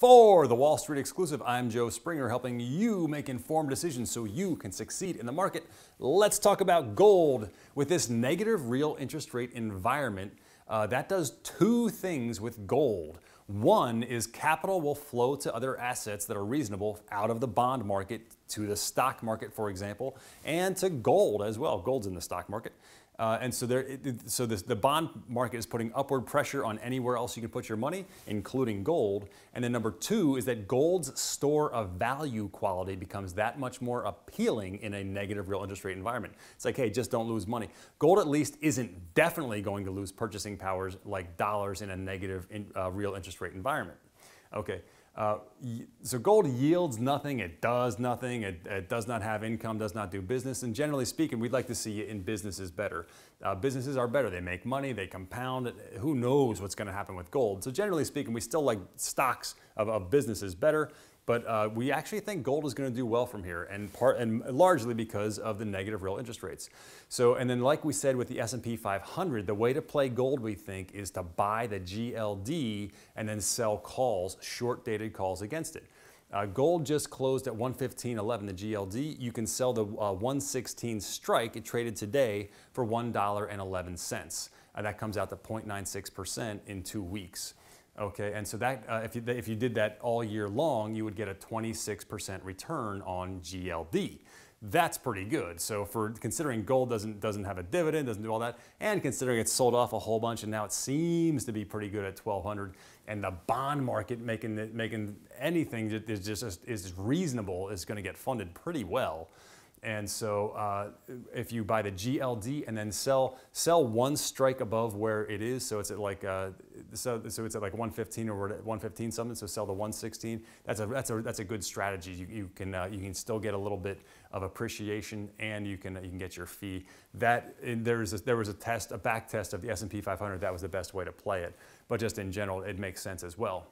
For the Wall Street Exclusive, I'm Joe Springer, helping you make informed decisions so you can succeed in the market. Let's talk about gold. With this negative real interest rate environment, that does two things with gold. One is capital will flow to other assets that are reasonable out of the bond market to the stock market, for example, and to gold as well. Gold's in the stock market. The bond market is putting upward pressure on anywhere else you can put your money, including gold. And then number two is that gold's store of value quality becomes that much more appealing in a negative real interest rate environment. It's like, hey, just don't lose money. Gold at least isn't definitely going to lose purchasing powers like dollars in a negative real interest rate environment. Okay. So gold yields nothing, it does nothing, it does not have income, does not do business, and generally speaking, we'd like to see it in businesses better. Businesses are better, they make money, they compound, who knows what's going to happen with gold. So generally speaking, we still like stocks of businesses better, but we actually think gold is going to do well from here, and largely because of the negative real interest rates. So, and then like we said with the S&P 500, the way to play gold, we think, is to buy the GLD and then sell calls, short-dated calls against it. Gold just closed at 115.11, the GLD. You can sell the 116 strike. It traded today for $1.11. That comes out to 0.96% in 2 weeks. Okay, and so that if you did that all year long, you would get a 26% return on GLD. That's pretty good. So for considering gold doesn't have a dividend, doesn't do all that, and considering it's sold off a whole bunch and now it seems to be pretty good at 1,200, and the bond market making anything that is reasonable is going to get funded pretty well. And so if you buy the GLD and then sell one strike above where it is, so it's at like so it's at like 115 or we're at 115 something, so sell the 116. That's a good strategy. You can still get a little bit of appreciation, and you can get your fee. There was a back test of the S&P 500. That was the best way to play it, but just in general, it makes sense as well.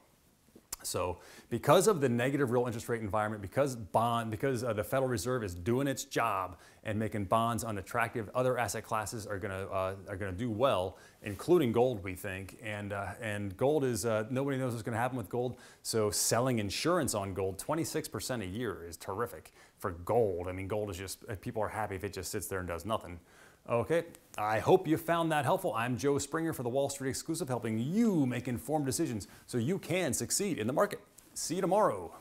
So because of the negative real interest rate environment, because the Federal Reserve is doing its job and making bonds unattractive, other asset classes are gonna do well, including gold, we think. And gold is nobody knows what's going to happen with gold. So selling insurance on gold, 26% a year, is terrific for gold. I mean, gold is just, people are happy if it just sits there and does nothing. Okay, I hope you found that helpful. I'm Joe Springer for the Wall Street Exclusive, helping you make informed decisions so you can succeed in the market. See you tomorrow.